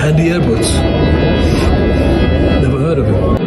Andy Edwards. Never heard of him.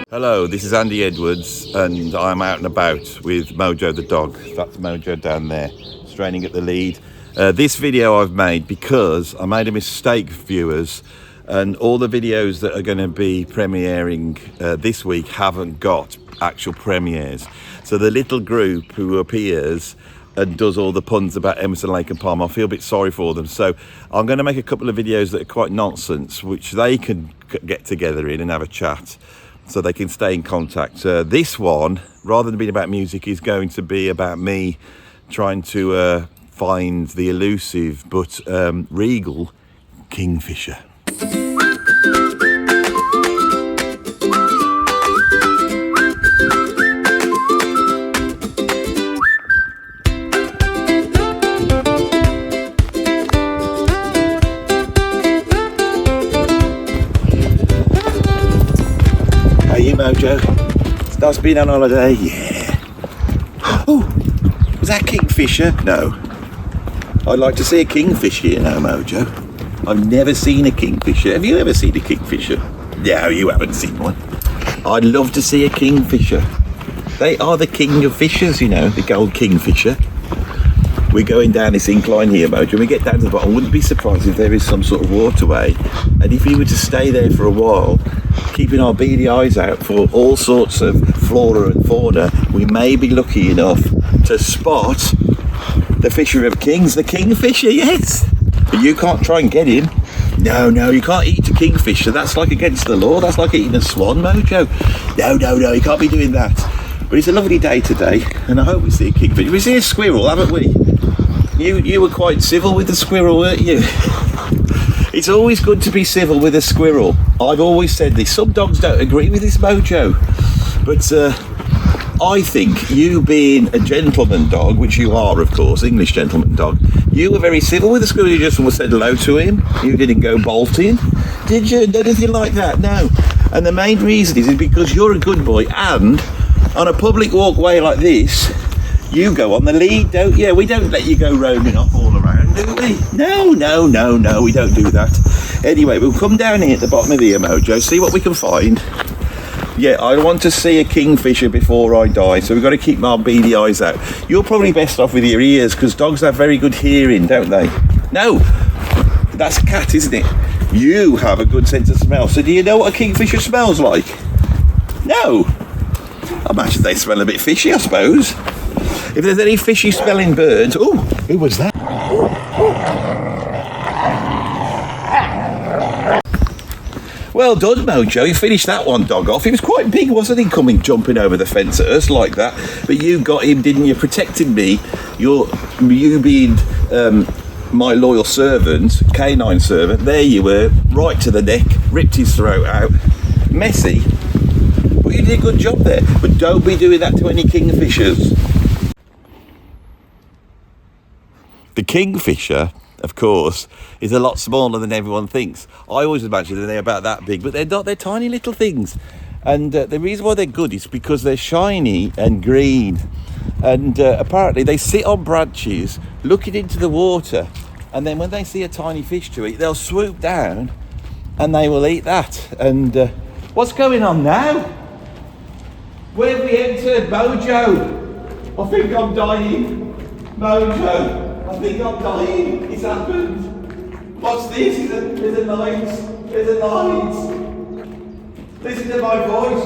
Hello, this is Andy Edwards and I'm out and about with Mojo the dog. That's Mojo down there, straining at the lead. This video I've made because I made a mistake, viewers, and all the videos that are going to be premiering this week haven't got actual premieres. So the little group who appears and does all the puns about Emerson, Lake and Palmer, I feel a bit sorry for them. So I'm going to make a couple of videos that are quite nonsense, which they can get together in and have a chat, so they can stay in contact. This one, rather than being about music, is going to be about me trying to find the elusive but regal Kingfisher. Hey Mojo, it's nice being on holiday, yeah. Oh, was that Kingfisher? No. I'd like to see a kingfisher, you know, Mojo. I've never seen a kingfisher. Have you ever seen a kingfisher? No, you haven't seen one. I'd love to see a kingfisher. They are the king of fishers, you know, the gold kingfisher. We're going down this incline here, Mojo, and we get down to the bottom. I wouldn't be surprised if there is some sort of waterway, and if you were to stay there for a while, keeping our beady eyes out for all sorts of flora and fauna, we may be lucky enough to spot the fisher of kings, the kingfisher, yes. But you can't try and get him. No, you can't eat a kingfisher. That's like against the law. That's like eating a swan, Mojo. No, you can't be doing that. But it's a lovely day today, and I hope we see a kingfisher. We see a squirrel, haven't we? You were quite civil with the squirrel, weren't you? It's always good to be civil with a squirrel. I've always said this. Some dogs don't agree with this, Mojo. But I think you being a gentleman dog, which you are, of course, English gentleman dog, you were very civil with the squirrel. You just said hello to him. You didn't go bolting. Did you? Anything like that? No. And the main reason is because you're a good boy, and on a public walkway like this, you go on the lead, don't you? We don't let you go roaming off all around, do we? No, we don't do that. Anyway, we'll come down here at the bottom of the Mojo, see what we can find. Yeah, I want to see a kingfisher before I die, so we've got to keep our beady eyes out. You're probably best off with your ears, because dogs have very good hearing, don't they? No, that's a cat, isn't it? You have a good sense of smell, so do you know what a kingfisher smells like? No. I imagine they smell a bit fishy, I suppose. If there's any fishy smelling birds... Oh, who was that? Well done, Mojo. You finished that one dog off. He was quite big, wasn't he, jumping over the fence at us like that? But you got him, didn't you? Protected me. You being my loyal servant, canine servant. There you were, right to the neck, ripped his throat out. Messy. But you did a good job there. But don't be doing that to any kingfishers. The kingfisher, of course, is a lot smaller than everyone thinks. I always imagine that they're about that big, but they're not. They're tiny little things. And the reason why they're good is because they're shiny and green. And apparently they sit on branches looking into the water. And then when they see a tiny fish to eat, they'll swoop down and they will eat that. And what's going on now? Where have we entered, Mojo? I think I'm dying. Mojo. I think I'm dying. It's happened. What's this? There's a light. There's a light. Listen to my voice.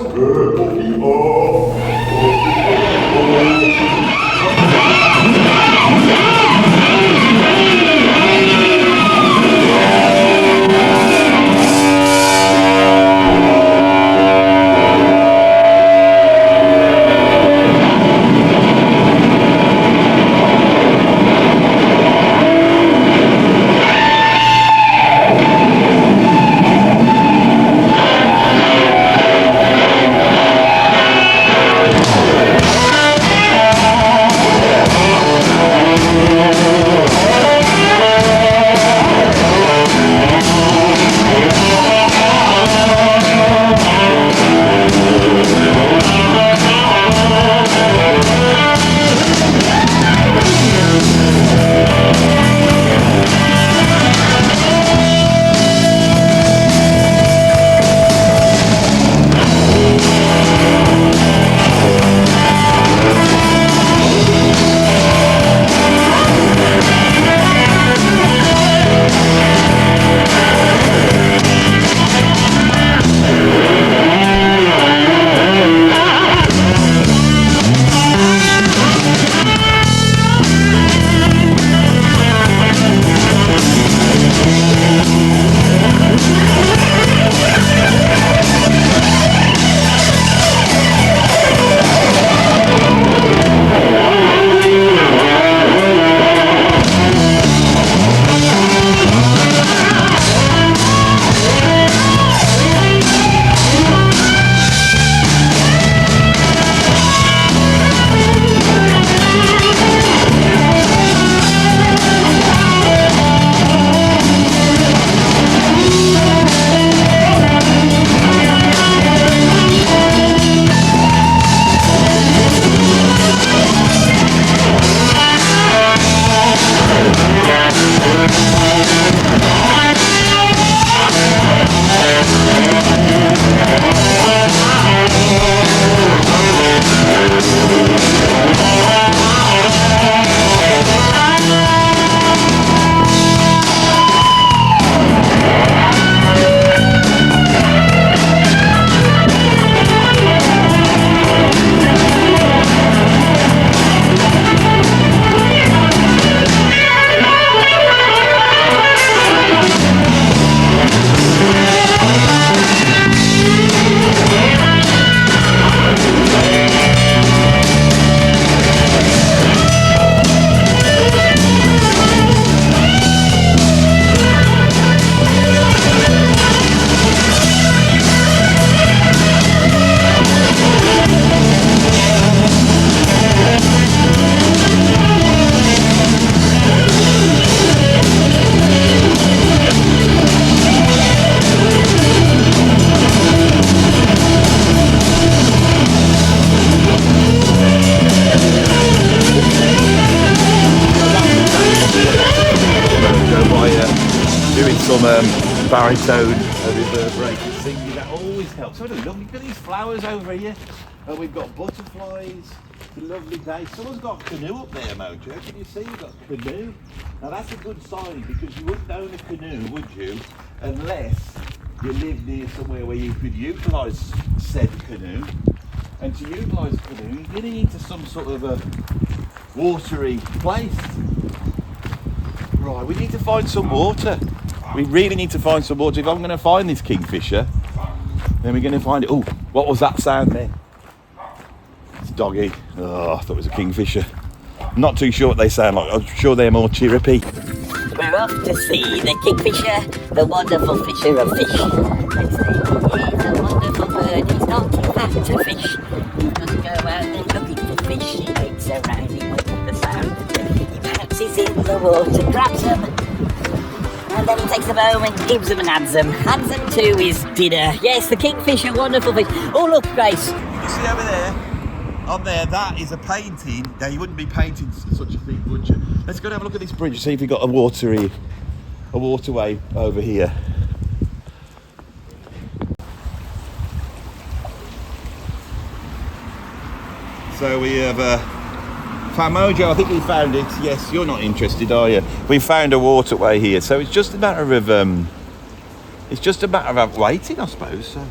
some baritone reverberated singing. That always helps. So look at these flowers over here. And we've got butterflies. It's a lovely day. Someone's got a canoe up there, Mojo. Can you see? We've got a canoe. Now that's a good sign, because you wouldn't own a canoe, would you? Unless you live near somewhere where you could utilise said canoe. And to utilise a canoe, you're getting into some sort of a watery place. Right, we need to find some water. We really need to find some water. If I'm going to find this kingfisher, then we're going to find it. Oh, what was that sound then? It's doggy. Oh, I thought it was a kingfisher. I'm not too sure what they sound like. I'm sure they're more chirrupy. We're off to see the kingfisher, the wonderful fisher of fish. They say he is a wonderful bird, he's not too fat to fish. He doesn't go out there looking for fish, he waits around him with the sound. He pounces in the water, grabs them, and then he takes them home and gives them and adds them to his dinner. Yes, the kingfisher, wonderful fish. Oh look, Grace. You see over there? On there, that is a painting. Now, you wouldn't be painting such a thing, would you? Let's go and have a look at this bridge, see if we've got a waterway over here. So we have found Mojo. I think we found it. Yes, you're not interested, are you? We found a waterway here, so it's just a matter of waiting, I suppose. So.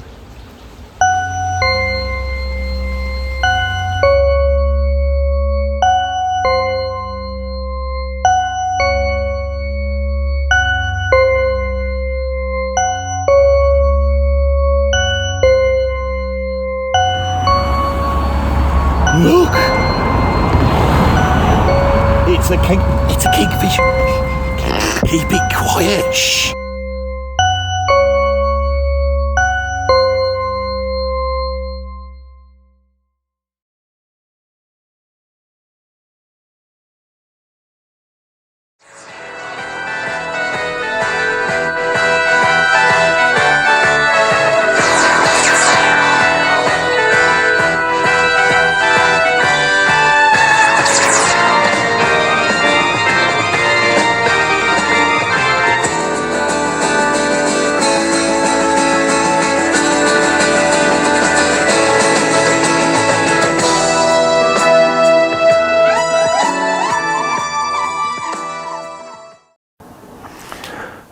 Look! It's a kingfisher. Keep it quiet. Shh.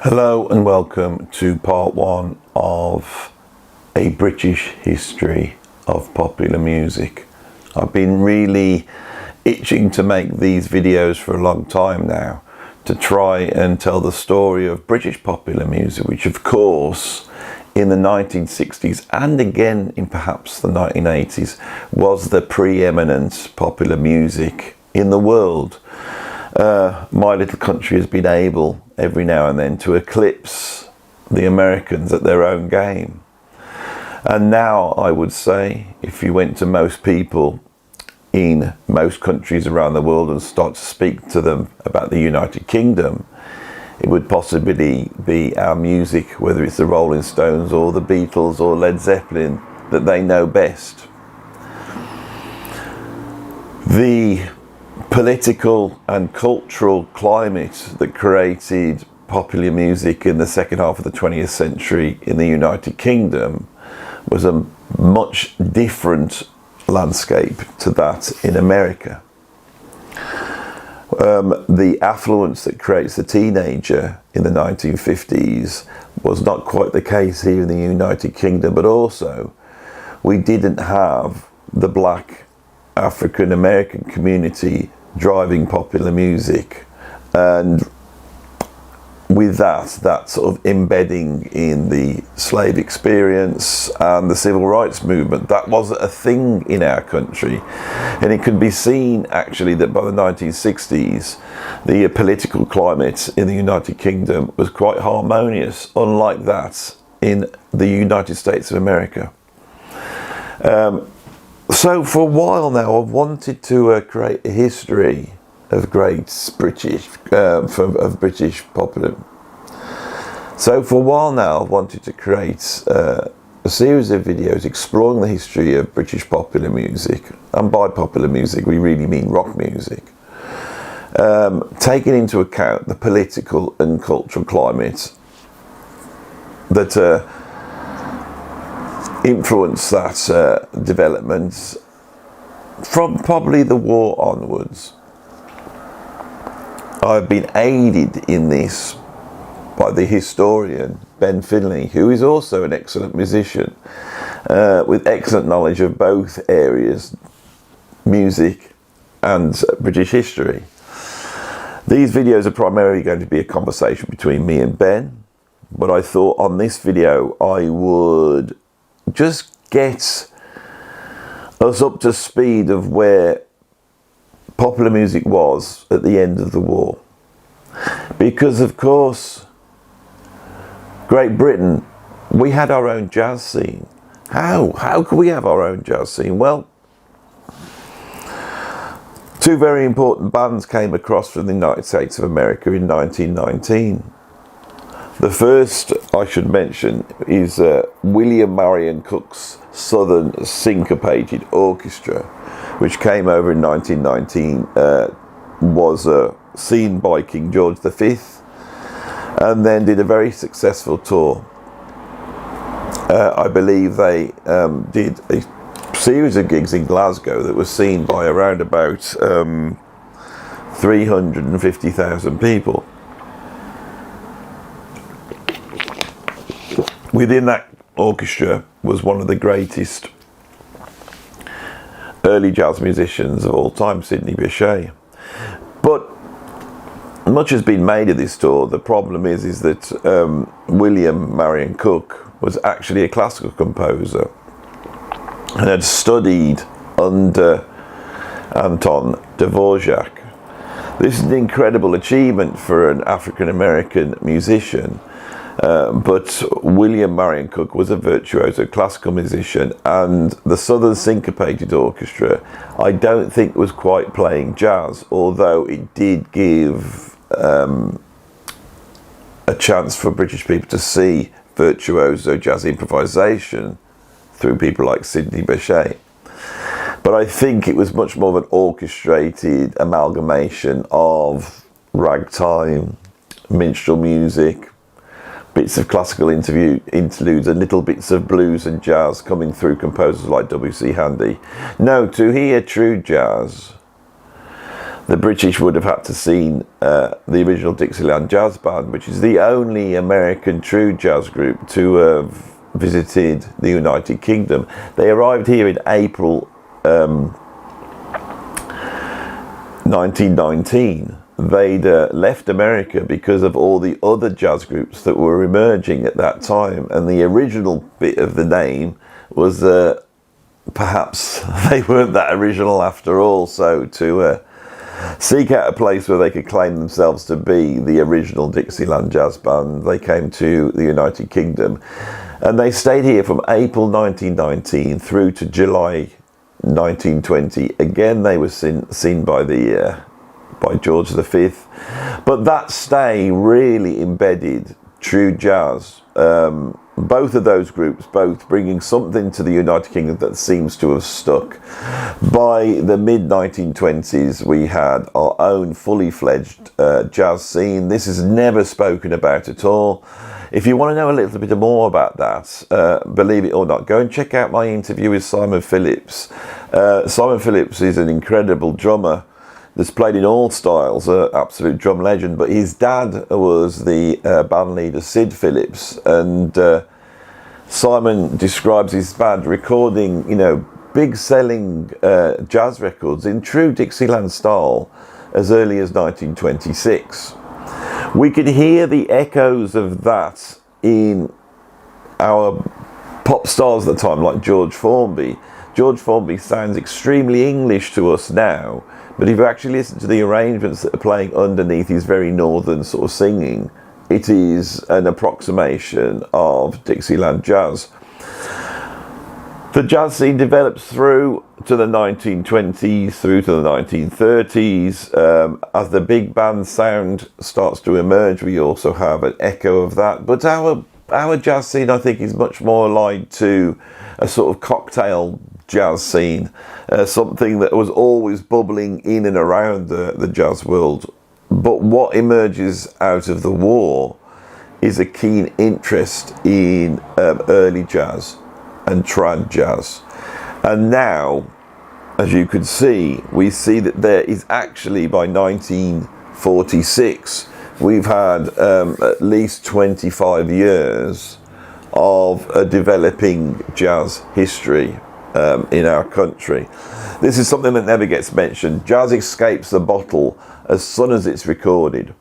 Hello and welcome to part one of a British history of popular music. I've been really itching to make these videos for a long time now, to try and tell the story of British popular music, which of course in the 1960s and again in perhaps the 1980s was the preeminent popular music in the world. My little country has been able every now and then to eclipse the Americans at their own game. And now I would say, if you went to most people in most countries around the world and start to speak to them about the United Kingdom, it would possibly be our music, whether it's the Rolling Stones or the Beatles or Led Zeppelin, that they know best. The political and cultural climate that created popular music in the second half of the 20th century in the United Kingdom was a much different landscape to that in America. The affluence that creates the teenager in the 1950s was not quite the case here in the United Kingdom, but also we didn't have the black African American community driving popular music, and with that sort of embedding in the slave experience and the civil rights movement, that wasn't a thing in our country. And it could be seen actually that by the 1960s the political climate in the United Kingdom was quite harmonious, unlike that in the United States of America. So for a while now I've wanted to create a history of British popular. So for a while now I've wanted to create a series of videos exploring the history of British popular music, and by popular music we really mean rock music, taking into account the political and cultural climate that influenced that development from probably the war onwards. I've been aided in this by the historian Ben Finley, who is also an excellent musician with excellent knowledge of both areas, music and British history. These videos are primarily going to be a conversation between me and Ben, but I thought on this video I would just get us up to speed of where popular music was at the end of the war. Because of course, Great Britain, we had our own jazz scene. How could we have our own jazz scene? Well, two very important bands came across from the United States of America in 1919. The first I should mention is William Marion Cook's Southern Syncopated Orchestra, which came over in 1919, was seen by King George V, and then did a very successful tour. I believe they did a series of gigs in Glasgow that was seen by around about 350,000 people. Within that orchestra was one of the greatest early jazz musicians of all time, Sidney Bechet. But much has been made of this tour. The problem is that William Marion Cook was actually a classical composer and had studied under Anton Dvorak. This is an incredible achievement for an African-American musician. But William Marion Cook was a virtuoso classical musician, and the Southern Syncopated Orchestra I don't think was quite playing jazz, although it did give a chance for British people to see virtuoso jazz improvisation through people like Sidney Bechet. But I think it was much more of an orchestrated amalgamation of ragtime, minstrel music, bits of classical interludes and little bits of blues and jazz coming through composers like W.C. Handy. No, to hear true jazz, the British would have had to seen the original Dixieland Jazz Band, which is the only American true jazz group to have visited the United Kingdom. They arrived here in April 1919. They'd left America because of all the other jazz groups that were emerging at that time, and the original bit of the name was perhaps they weren't that original after all, so to seek out a place where they could claim themselves to be the original Dixieland Jazz Band, they came to the United Kingdom, and they stayed here from April 1919 through to July 1920. Again, they were seen by George V, but that stay really embedded true jazz. Both of those groups, both bringing something to the United Kingdom that seems to have stuck. By the mid-1920s, we had our own fully fledged jazz scene. This is never spoken about at all. If you want to know a little bit more about that, believe it or not, go and check out my interview with Simon Phillips. Simon Phillips is an incredible drummer that's played in all styles, an absolute drum legend, but his dad was the band leader Sid Phillips, and Simon describes his band recording, big selling jazz records in true Dixieland style as early as 1926. We could hear the echoes of that in our pop stars at the time, like George Formby. George Formby sounds extremely English to us now, but if you actually listen to the arrangements that are playing underneath his very northern sort of singing, it is an approximation of Dixieland jazz. The jazz scene develops through to the 1920s, through to the 1930s. As the big band sound starts to emerge, we also have an echo of that. But our jazz scene, I think, is much more allied to a sort of cocktail jazz scene, something that was always bubbling in and around the jazz world. But what emerges out of the war is a keen interest in early jazz and trad jazz. And now, as you can see, we see that there is actually, by 1946, we've had at least 25 years of a developing jazz history in our country. This is something that never gets mentioned. Jazz escapes the bottle as soon as it's recorded.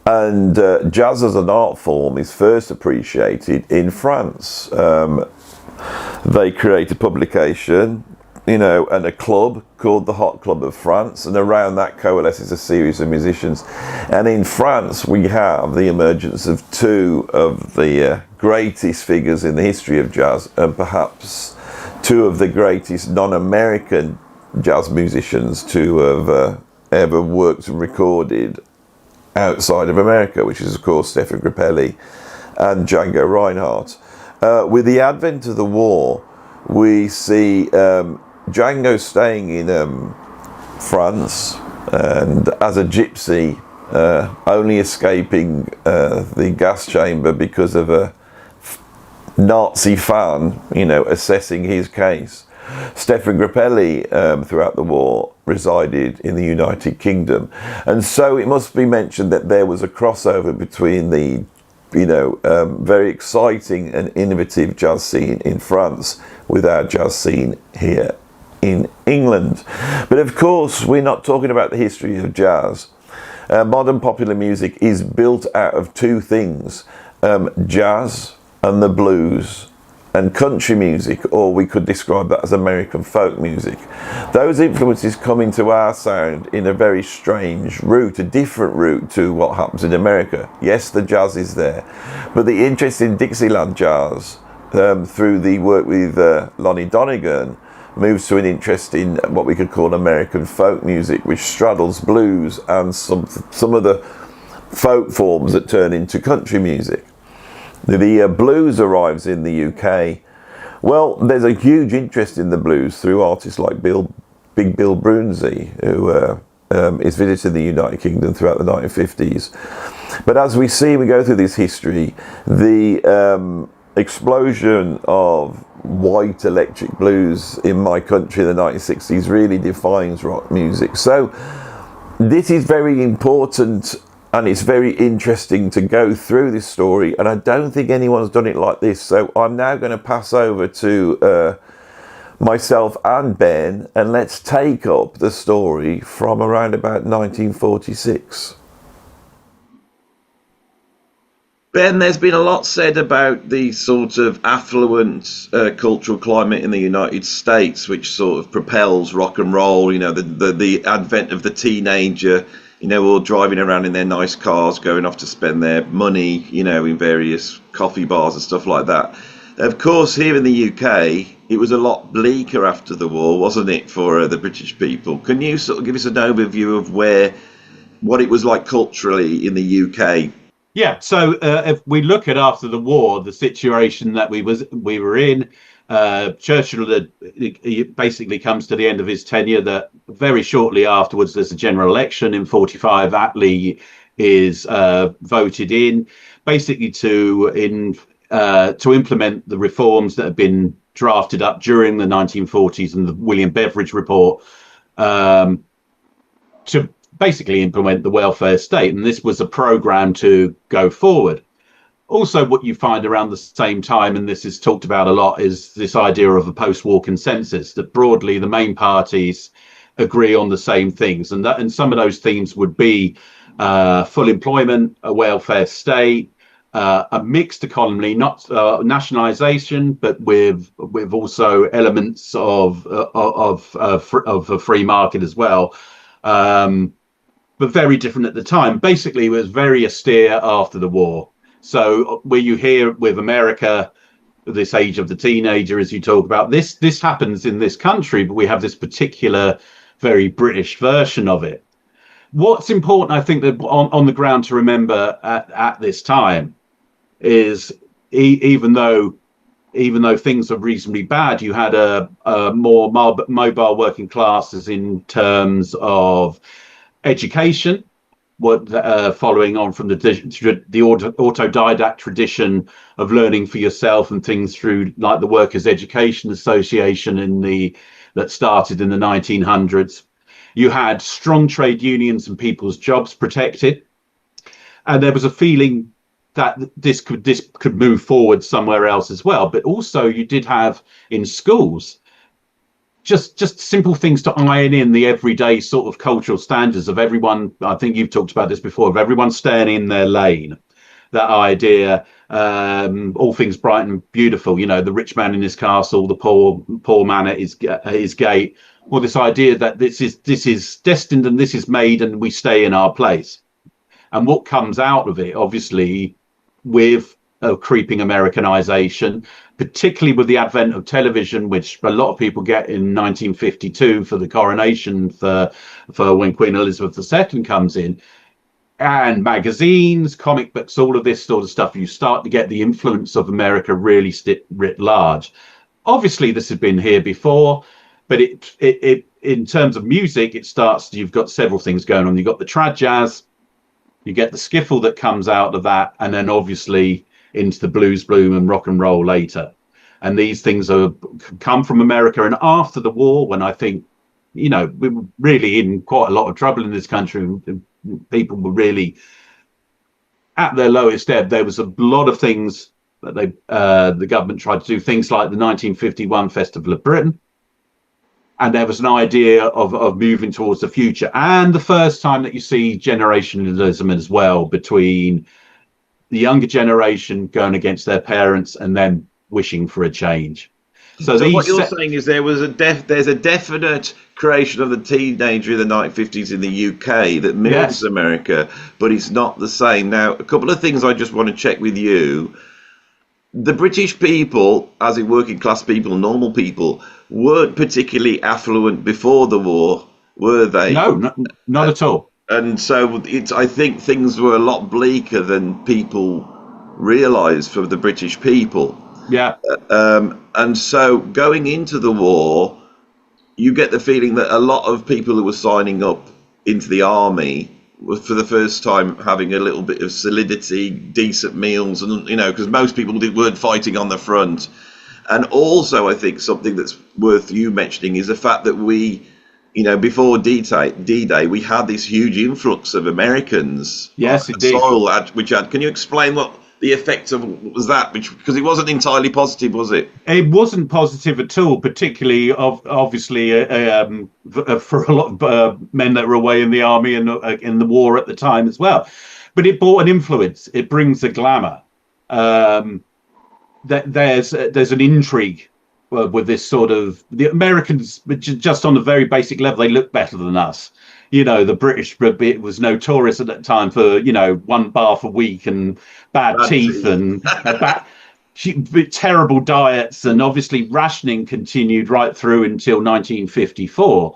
And jazz as an art form is first appreciated in France. They create a publication, and a club called the Hot Club of France, and around that coalesces a series of musicians. And in France, we have the emergence of two of the greatest figures in the history of jazz, and perhaps two of the greatest non-American jazz musicians to have ever worked and recorded outside of America, which is, of course, Stefan Grappelli and Django Reinhardt. With the advent of the war, we see Django staying in France, and as a gypsy, only escaping the gas chamber because of a Nazi fan, assessing his case. Stefan Grappelli, throughout the war, resided in the United Kingdom. And so it must be mentioned that there was a crossover between the very exciting and innovative jazz scene in France with our jazz scene here in England. But of course, we're not talking about the history of jazz. Modern popular music is built out of two things, jazz and the blues, and country music, or we could describe that as American folk music. Those influences come into our sound in a very strange route, a different route to what happens in America. Yes, the jazz is there, but the interest in Dixieland jazz, through the work with Lonnie Donegan, moves to an interest in what we could call American folk music, which straddles blues and some of the folk forms that turn into country music. The blues arrives in the UK. Well, there's a huge interest in the blues through artists like Big Bill Broonzy, who is visiting the United Kingdom throughout the 1950s. But as we go through this history, the explosion of white electric blues in my country in the 1960s really defines rock music. So this is very important. And it's very interesting to go through this story, and I don't think anyone's done it like this. So I'm now going to pass over to myself and Ben, and let's take up the story from around about 1946. Ben, there's been a lot said about the sort of affluent cultural climate in the United States, which sort of propels rock and roll, the advent of the teenager, all driving around in their nice cars, going off to spend their money, in various coffee bars and stuff like that. Of course, here in the UK, it was a lot bleaker after the war, wasn't it, for the British people? Can you sort of give us an overview of what it was like culturally in the UK? Yeah, so if we look at after the war, the situation that we were in, Churchill basically comes to the end of his tenure. That very shortly afterwards, there's a general election in 45. Attlee is voted in, basically to implement the reforms that had been drafted up during the 1940s and the William Beveridge report, to basically implement the welfare state. And this was a program to go forward. Also, what you find around the same time, and this is talked about a lot, is this idea of a post-war consensus, that broadly the main parties agree on the same things. And some of those themes would be full employment, a welfare state, a mixed economy, not nationalisation, but with also elements of a free market as well. But very different at the time. Basically, it was very austere after the war. So where you hear with America, this age of the teenager, as you talk about, this happens in this country, but we have this particular very British version of it. What's important, I think, that on the ground to remember at this time is even though things are reasonably bad, you had a more mobile working classes in terms of education. following on from the autodidact tradition of learning for yourself and things through like the Workers' Education Association that started in the 1900s. You had strong trade unions and people's jobs protected, and there was a feeling that this could move forward somewhere else as well. But also you did have in schools just simple things to iron in the everyday sort of cultural standards of everyone. I think you've talked about this before, of everyone staying in their lane. That idea, all things bright and beautiful, the rich man in his castle, the poor man at his gate. Well, this idea that this is destined and this is made and we stay in our place. And what comes out of it, obviously, with a creeping Americanization, particularly with the advent of television, which a lot of people get in 1952 for the coronation for when Queen Elizabeth II comes in, and magazines, comic books, all of this sort of stuff, you start to get the influence of America really writ large. Obviously, this had been here before, but it in terms of music, you've got several things going on. You've got the trad jazz, you get the skiffle that comes out of that, and then obviously into the blues boom and rock and roll later. And these things come from America. And after the war, when I think, we were really in quite a lot of trouble in this country, and people were really at their lowest ebb, there was a lot of things that the government tried to do, things like the 1951 Festival of Britain. And there was an idea of moving towards the future. And the first time that you see generationalism as well, between the younger generation going against their parents and then wishing for a change. So what you're saying is there's a definite creation of the teenager in the 1950s in the UK that mirrors America, but it's not the same. Now, a couple of things I just want to check with you. The British people, as in working class people, normal people, weren't particularly affluent before the war, were they? No, not at all. And so I think things were a lot bleaker than people realised for the British people. Yeah. And so going into the war, you get the feeling that a lot of people who were signing up into the army were for the first time having a little bit of solidity, decent meals, and because most people weren't fighting on the front. And also, I think something that's worth you mentioning is the fact that we, before D-Day, we had this huge influx of Americans. Yes, indeed. Can you explain what the effect of was that? Because it wasn't entirely positive, was it? It wasn't positive at all, particularly obviously for a lot of men that were away in the army and in the war at the time as well. But it brought an influence. It brings a glamour. There's an intrigue with this sort of, the Americans, just on a very basic level, they look better than us. The British was notorious at that time for, one bath a week and bad teeth and terrible diets. And obviously rationing continued right through until 1954.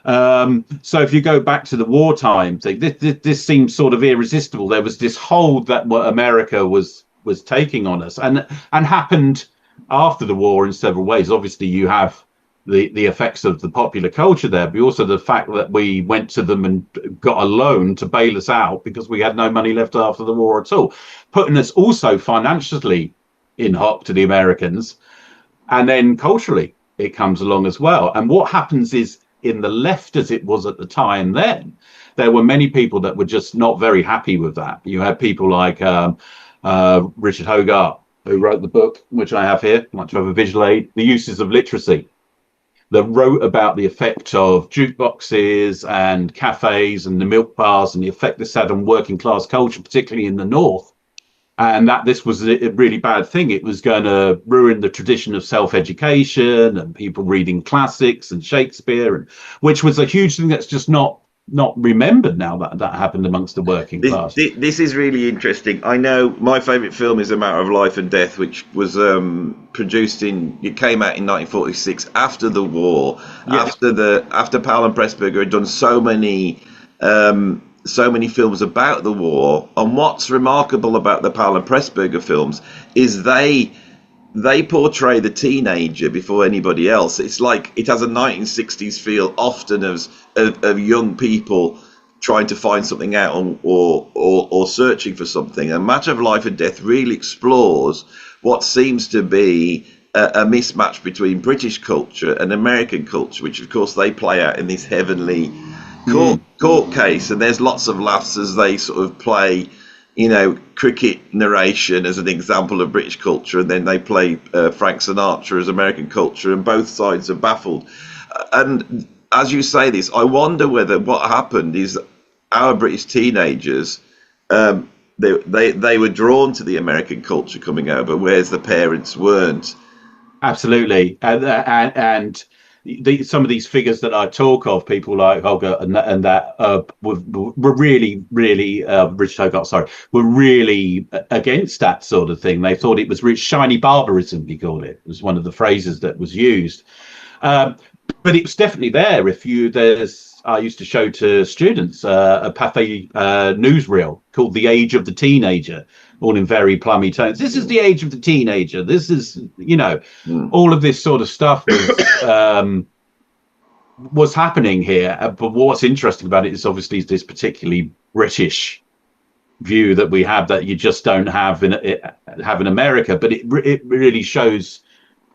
So if you go back to the wartime thing, this seems sort of irresistible. There was this hold that what America was taking on us, and happened after the war in several ways. Obviously, you have the effects of the popular culture there, but also the fact that we went to them and got a loan to bail us out because we had no money left after the war at all, putting us also financially in hock to the Americans. And then culturally, it comes along as well. And what happens is, in the left as it was at the time then, there were many people that were just not very happy with that. You had people like Richard Hogarth, who wrote the book, which I have here, much of a visual aid, The Uses of Literacy, that wrote about the effect of jukeboxes and cafes and the milk bars and the effect this had on working class culture, particularly in the North. And that this was a really bad thing. It was going to ruin the tradition of self-education and people reading classics and Shakespeare, which was a huge thing that's just not remembered now that happened amongst the working class. This is really interesting. I know my favourite film is A Matter of Life and Death, which was it came out in 1946 after the war, yes. after Powell and Pressburger had done so many films about the war. And what's remarkable about the Powell and Pressburger films is they portray the teenager before anybody else. It's like it has a 1960s feel, often of young people trying to find something out or searching for something. And Matter of Life and Death really explores what seems to be a mismatch between British culture and American culture, which of course they play out in this heavenly court case. And there's lots of laughs as they sort of play, cricket narration as an example of British culture, and then they play Frank Sinatra as American culture, and both sides are baffled. And as you say this, I wonder whether what happened is our British teenagers, they were drawn to the American culture coming over, whereas the parents weren't. Absolutely, and some of these figures that I talk of, people like Hogarth and that were really, Richard Hogarth, sorry, were really against that sort of thing. They thought it was shiny barbarism, he called it. It was one of the phrases that was used. But it was definitely there. I used to show to students a Pathé newsreel called The Age of the Teenager, all in very plummy tones. This is the age of the teenager. This is, all of this sort of stuff was happening here. But what's interesting about it is obviously this particularly British view that we have that you just don't have in America. But it really shows,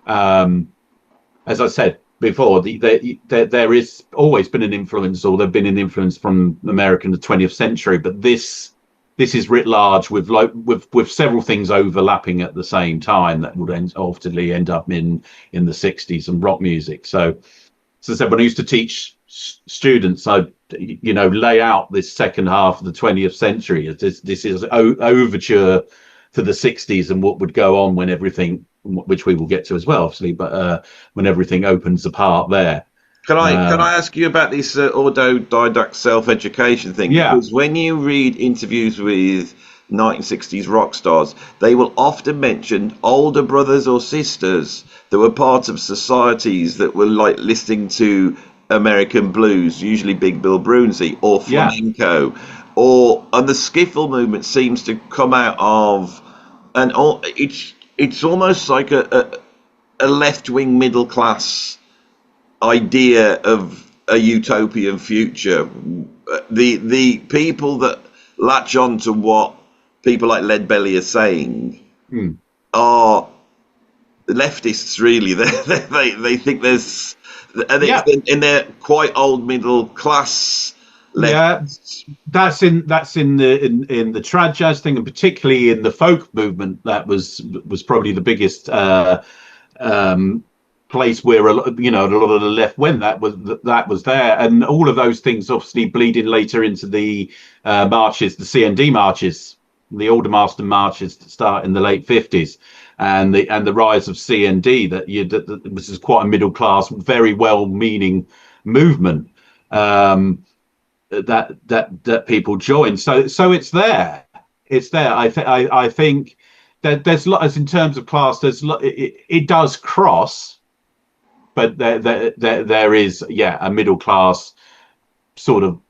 as I said before, there is always been an influence, or there've been an influence from America in the 20th century. But this is writ large with several things overlapping at the same time that would often end up in the 60s and rock music. So as I said, when I used to teach students, I lay out this second half of the 20th century. This is overture to the 60s and what would go on when everything, which we will get to as well, obviously, but when everything opens apart there. Can I ask you about this autodidact self-education thing? Yeah. Because when you read interviews with 1960s rock stars, they will often mention older brothers or sisters that were part of societies that were like listening to American blues, usually Big Bill Broonzy or flamenco, and the skiffle movement seems to come out of, and it's almost like a left-wing middle class idea of a utopian future. The people that latch on to what people like Leadbelly are saying are leftists, really. They think there's, and they're quite old middle class leftists. Yeah, that's in the trad jazz thing, and particularly in the folk movement. That was probably the biggest place where a lot of the left went. That was there, and all of those things obviously bleeding later into the marches, the CND marches, the Aldermaston marches that start in the late 50s, and the rise of CND. That this is quite a middle class, very well-meaning movement that people join. So it's there. I think that there's lots in terms of class. It does cross. But there is, a middle class sort of,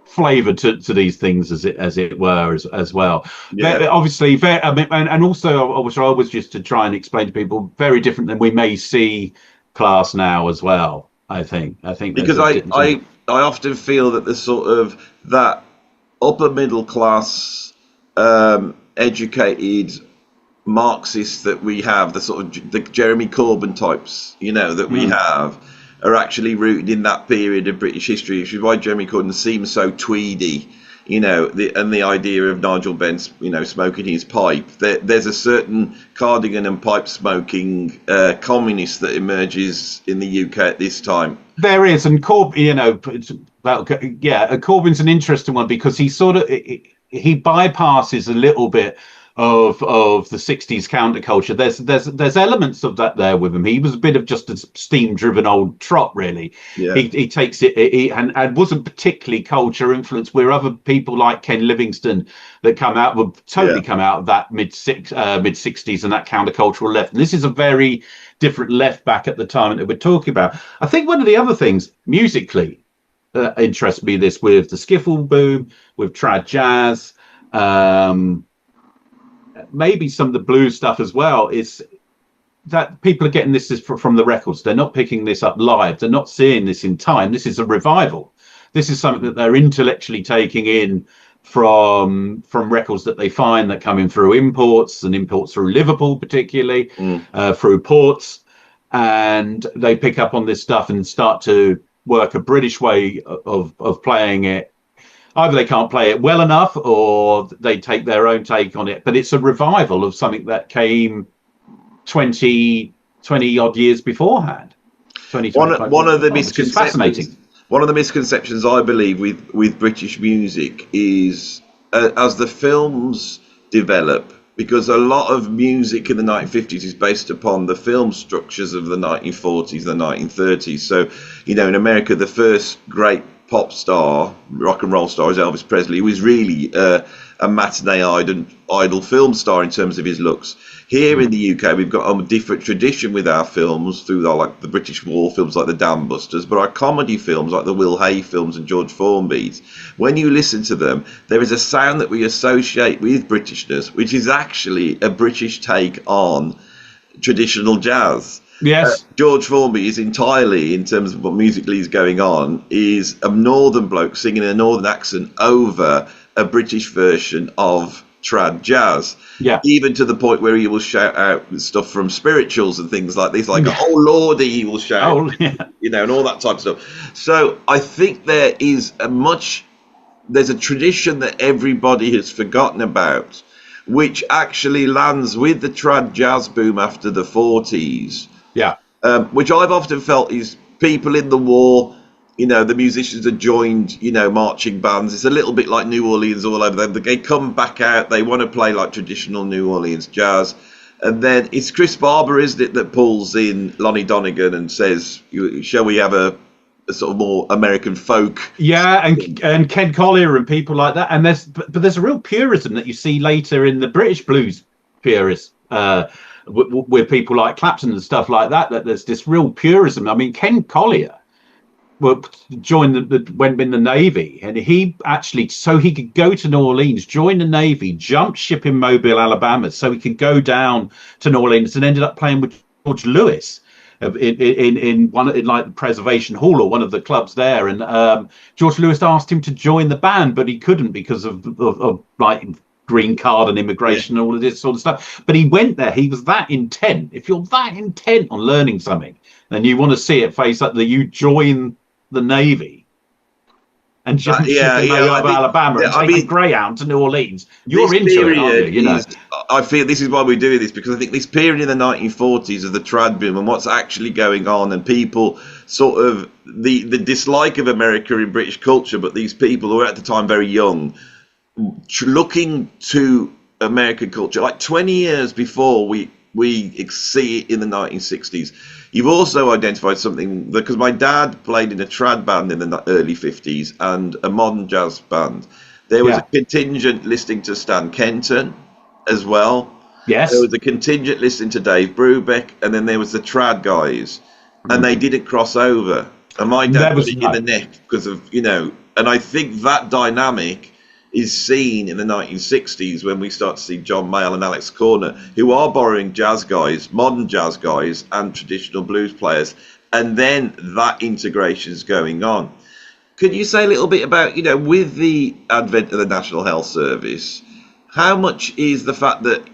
flavour to these things, as it were, as well. Yeah. Obviously, and also, which I was just to try and explain to people, very different than we may see class now as well. I think because I often feel that the sort of that upper middle class educated Marxists that we have, the sort of the Jeremy Corbyn types, that we have, are actually rooted in that period of British history, which is why Jeremy Corbyn seems so tweedy, and the idea of Nigel Benn, smoking his pipe. There's a certain cardigan and pipe smoking communist that emerges in the UK at this time. There is, and Corbyn's an interesting one because he sort of he bypasses a little bit of the 60s counterculture. There's elements of that there with him. He was a bit of just a steam-driven old trot, really. Yeah. He takes it and wasn't particularly culture influenced, where other people like Ken Livingstone that come out would totally come out of that mid 60s and that countercultural left. And this is a very different left back at the time that we're talking about. I think one of the other things musically interests me, this with the skiffle boom, with trad jazz, maybe some of the blues stuff as well, is that people are getting this from the records. They're not picking this up live. They're not seeing this in time. This is a revival. This is something that they're intellectually taking in from records that they find that come in through imports, and imports through Liverpool particularly, through ports, and they pick up on this stuff and start to work a British way of playing it. Either they can't play it well enough, or they take their own take on it. But it's a revival of something that came 20 odd years beforehand. One of the misconceptions, fascinating. One of the misconceptions I believe with British music is as the films develop, because a lot of music in the 1950s is based upon the film structures of the 1940s, the 1930s. So, in America, the first great pop star, rock and roll star, is Elvis Presley. He was really a matinee idol film star in terms of his looks. Here in the UK, we've got a different tradition with our films through like the British war films like the Dam Busters, but our comedy films like the Will Hay films and George Formby's, when you listen to them, there is a sound that we associate with Britishness, which is actually a British take on traditional jazz. Yes. George Formby is entirely, in terms of what musically is going on, is a northern bloke singing in a northern accent over a British version of trad jazz. Yeah. Even to the point where he will shout out stuff from spirituals and things like this, like, oh lordy, he will shout, and all that type of stuff. So I think there's a tradition that everybody has forgotten about, which actually lands with the trad jazz boom after the 40s. Yeah. Which I've often felt is people in the war, the musicians have joined, marching bands. It's a little bit like New Orleans all over them. They come back out, they want to play like traditional New Orleans jazz. And then it's Chris Barber, isn't it, that pulls in Lonnie Donegan and says, shall we have a sort of more American folk? Yeah, and Ken Collier and people like that. And there's a real purism that you see later in the British blues purists, with people like Clapton and stuff like that. That there's this real purism. I mean, Ken Collier went in the Navy, and he actually, so he could go to New Orleans, join the Navy, jump ship in Mobile, Alabama, so he could go down to New Orleans, and ended up playing with George Lewis in like the Preservation Hall or one of the clubs there. And George Lewis asked him to join the band, but he couldn't because of like green card and immigration and all of this sort of stuff. But he went there. He was that intent. If you're that intent on learning something, then you want to see it face up that you join the Navy and jump ship in Alabama and take a Greyhound to New Orleans. You're into it, aren't you? I feel this is why we're doing this, because I think this period in the 1940s of the trad boom and what's actually going on, and people sort of the dislike of America in British culture, but these people who were at the time very young, looking to American culture, like 20 years before we see it in the 1960s. You've also identified something, because my dad played in a trad band in the early 50s and a modern jazz band. There was a contingent listening to Stan Kenton as well. Yes. There was a contingent listening to Dave Brubeck, and then there was the trad guys, and they didn't cross over. And my dad was in the neck because of, and I think that dynamic is seen in the 1960s when we start to see John Mayall and Alex Corner, who are borrowing jazz guys, modern jazz guys, and traditional blues players, and then that integration is going on. Could you say a little bit about, with the advent of the National Health Service, how much is the fact that,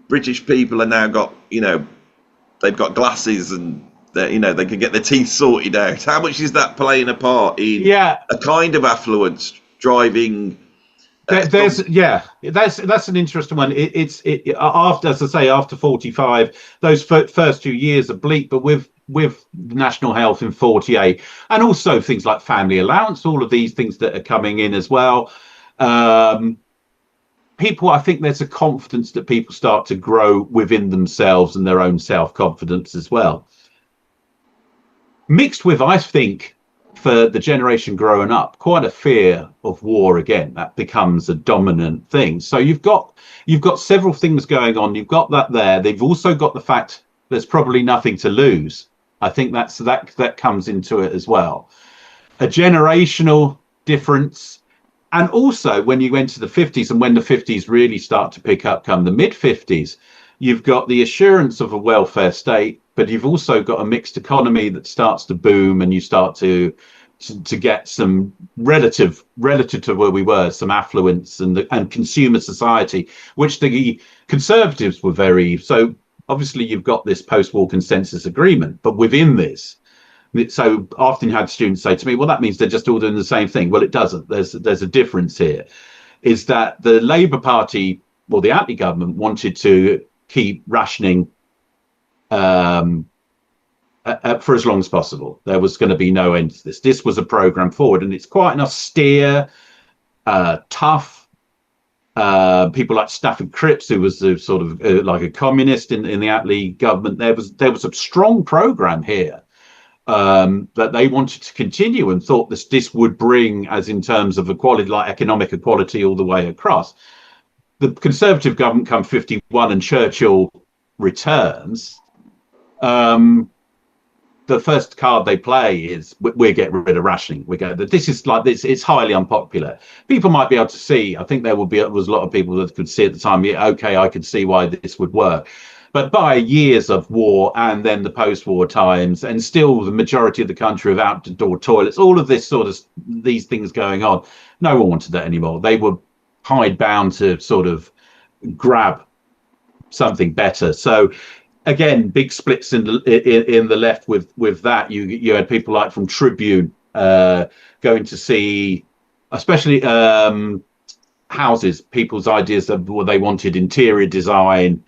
British people are now got, they've got glasses and they can get their teeth sorted out. How much is that playing a part in a kind of affluence driving? That's an interesting one. It's after, as I say, after 45, those first 2 years are bleak, but with national health in 48, and also things like family allowance, all of these things that are coming in as well. People, I think there's a confidence that people start to grow within themselves and their own self-confidence as well. Mixed with, I think, for the generation growing up, quite a fear of war again. That becomes a dominant thing. So you've got several things going on. You've got that there. They've also got the fact there's probably nothing to lose. I think that comes into it as well. A generational difference. And also when you went to the 50s, and when the 50s really start to pick up come the mid-50s, you've got the assurance of a welfare state, but you've also got a mixed economy that starts to boom, and you start to to get some relative to where we were, some affluence and consumer society, which the Conservatives were very. So obviously you've got this post-war consensus agreement, but within this, so often had students say to me, well, that means they're just all doing the same thing. Well, it doesn't. There's a difference here, is that the Labour Party, or the Attlee government, wanted to keep rationing for as long as possible. There was going to be no end to this. This was a programme forward, and it's quite an austere, tough. People like Stafford Cripps, who was a sort of like a communist in the Attlee government. There was a strong programme here that they wanted to continue, and thought this would bring, as in terms of equality, like economic equality all the way across. The Conservative government come 51 and Churchill returns. The first card they play is we're getting rid of rationing. This is like this. It's highly unpopular. People might be able to see. I think there was a lot of people that could see at the time. Yeah, okay, I could see why this would work. But by years of war and then the post-war times, and still the majority of the country of outdoor toilets, all of this sort of these things going on, no one wanted that anymore. They were hidebound to sort of grab something better. So again, big splits in the left with that. You had people like from Tribune going to see, especially houses, people's ideas of what they wanted, interior design.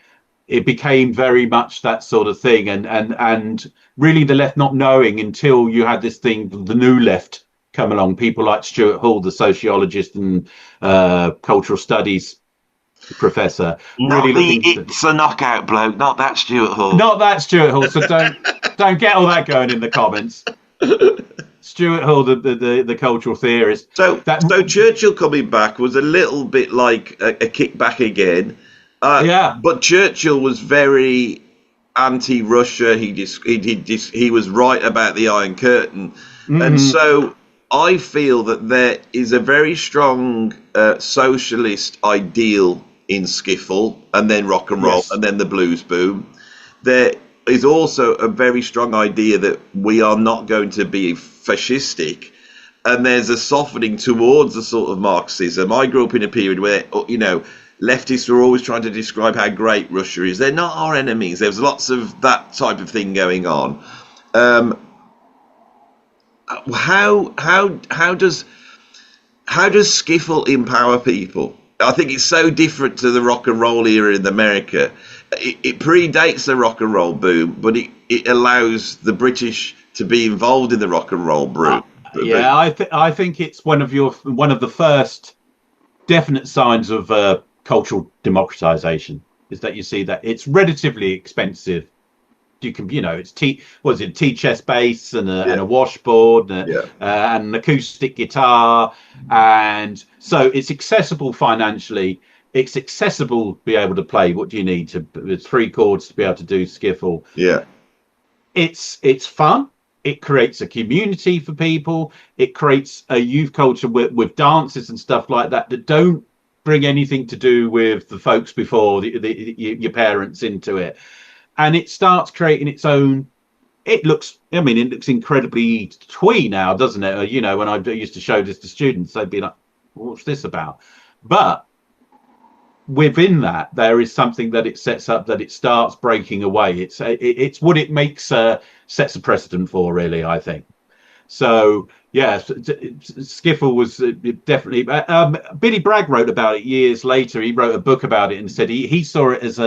It became very much that sort of thing, and really the left not knowing until you had this thing, the new left, come along. People like Stuart Hall, the sociologist and cultural studies professor. It's a knockout bloke, not that Stuart Hall. Not that Stuart Hall. So don't get all that going in the comments. Stuart Hall, the cultural theorist. So Churchill coming back was a little bit like a kickback again. But Churchill was very anti-Russia. He was right about the Iron Curtain, and so I feel that there is a very strong socialist ideal in skiffle, and then rock and roll, and then the blues boom. There is also a very strong idea that we are not going to be fascistic, and there's a softening towards a sort of Marxism. I grew up in a period where, leftists were always trying to describe how great Russia is. They're not our enemies. There's lots of that type of thing going on. How does skiffle empower people? I think it's so different to the rock and roll era in America. It predates the rock and roll boom, but it allows the British to be involved in the rock and roll boom. I think it's one of the first definite signs of cultural democratization, is that you see that it's relatively expensive. You can, it's tea chest bass and a washboard and an acoustic guitar, and so it's accessible financially. It's accessible to be able to play. What do you need? There's 3 chords to be able to do skiffle. Yeah, it's fun. It creates a community for people. It creates a youth culture with dances and stuff like that don't bring anything to do with the folks before your parents into it. And it starts creating its own. It looks incredibly twee now, doesn't it? When I used to show this to students, they'd be like, "What's this about?" But within that, there is something that it sets up, that it starts breaking away. It's what it makes sets a precedent for, really, I think. So yeah, skiffle was definitely. Billy Bragg wrote about it years later. He wrote a book about it and said he saw it as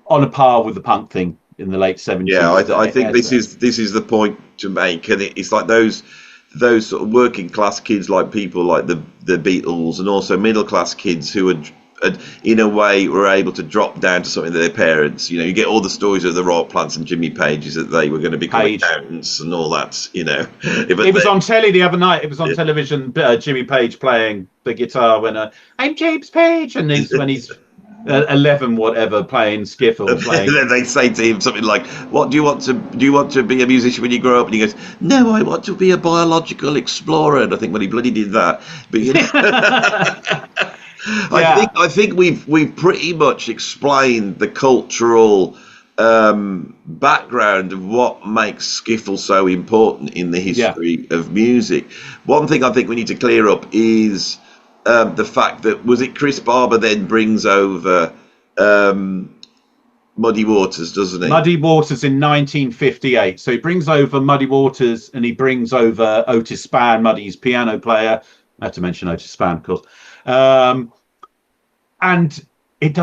on a par with the punk thing in the late 70s. Yeah, I think this is the point to make, and it's like those sort of working class kids, like people like the Beatles, and also middle class kids who had in a way were able to drop down to something that their parents, you get all the stories of the Royal Plants and Jimmy Pages, that they were going to become accountants and all that, It was on telly the other night. It was on television. Jimmy Page playing the guitar when I'm James Page, and when he's 11 whatever playing skiffle, and then they say to him something like, "What do you want to be a musician when you grow up?" And he goes, "No, I want to be a biological explorer." And I think, well, he bloody did that. But I think we've pretty much explained the cultural background of what makes skiffle so important in the history of music. One thing I think we need to clear up is the fact that, was it Chris Barber then brings over Muddy Waters, doesn't he? Muddy Waters in 1958. So he brings over Muddy Waters, and he brings over Otis Spann, Muddy's piano player. I had to mention Otis Spann, of course. And it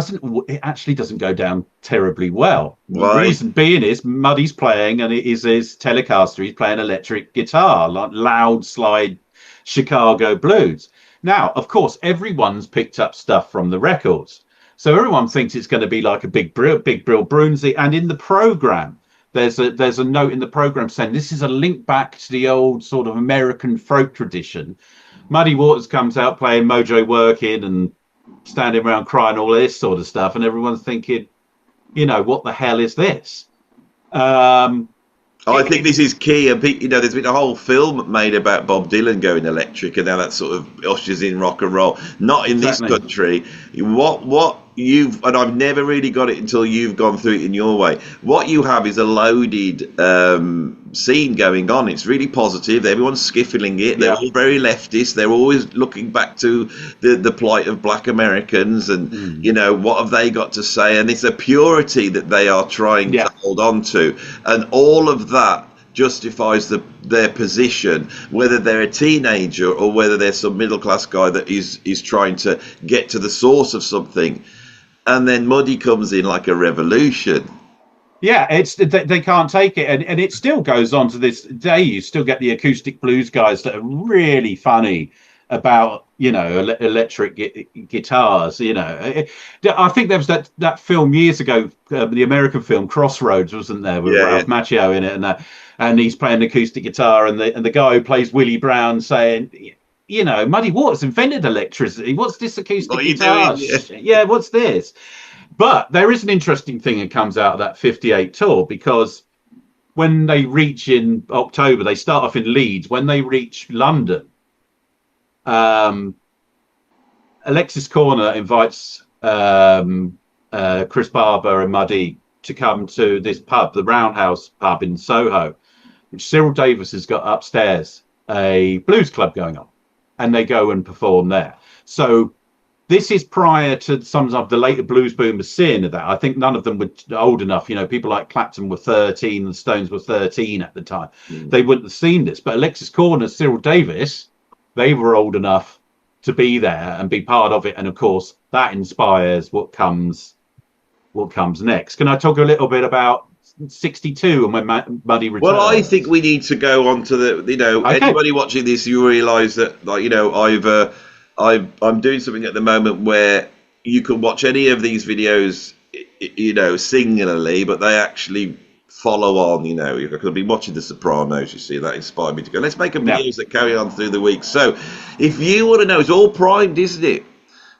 actually doesn't go down terribly well. Why? The reason being is Muddy's playing, and it is his Telecaster. He's playing electric guitar, like loud slide Chicago blues. Now, of course, everyone's picked up stuff from the records. So everyone thinks it's going to be like a Big Brill Brunsey. And in the program, there's a note in the program saying this is a link back to the old sort of American folk tradition. Muddy Waters comes out playing Mojo Working and standing around crying, all this sort of stuff. And everyone's thinking, what the hell is this? I think this is key, and there's been a whole film made about Bob Dylan going electric, and now that sort of ushers in rock and roll. Not in this country. What you've, and I've never really got it until you've gone through it in your way. What you have is a loaded scene going on. It's really positive. Everyone's skiffling it. They're all very leftist. They're always looking back to the plight of black Americans, and what have they got to say? And it's a purity that they are trying to hold on to, and all of that justifies their position, whether they're a teenager or whether they're some middle class guy that is trying to get to the source of something. And then Muddy comes in like a revolution. Yeah, they can't take it, and it still goes on to this day. You still get the acoustic blues guys that are really funny about electric guitars. I think there was that film years ago, the American film Crossroads, wasn't there, with Ralph Macchio in it, and he's playing acoustic guitar, and the guy who plays Willie Brown saying, Muddy Waters invented electricity. What's this acoustic guitar? Yeah, what's this? But there is an interesting thing that comes out of that 58 tour, because when they reach in October, they start off in Leeds. When they reach London, Alexis Corner invites Chris Barber and Muddy to come to this pub, the Roundhouse pub in Soho, which Cyril Davis has got upstairs, a blues club going on. And they go and perform there. So this is prior to some of the later blues boomers seeing that. I think none of them were old enough. People like Clapton were 13, and the Stones were 13 at the time. They wouldn't have seen this. But Alexis Corner, Cyril Davis, they were old enough to be there and be part of it. And of course, that inspires what comes next. Can I talk a little bit about 62 and when Muddy returns? Well, I think we need to go on to the, anybody watching this, you realise that, I'm doing something at the moment where you can watch any of these videos, singularly, but they actually follow on, because I've been watching The Sopranos, you see, that inspired me to go, let's make a videos that carry on through the week. So if you want to know, it's all primed, isn't it?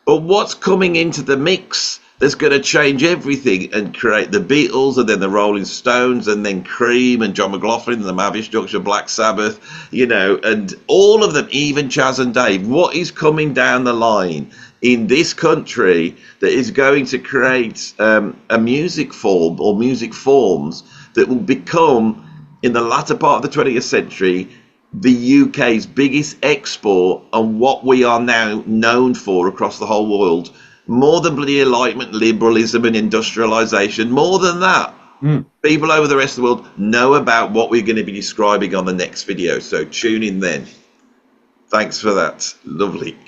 But what's coming into the mix that's going to change everything and create the Beatles and then the Rolling Stones and then Cream and John McLaughlin and the Mavish Junction, Black Sabbath, and all of them, even Chaz and Dave. What is coming down the line in this country that is going to create a music form or music forms that will become, in the latter part of the 20th century, the UK's biggest export and what we are now known for across the whole world? More than bloody enlightenment, liberalism and industrialisation, more than that. People over the rest of the world know about what we're going to be describing on the next video. So tune in then. Thanks for that. Lovely.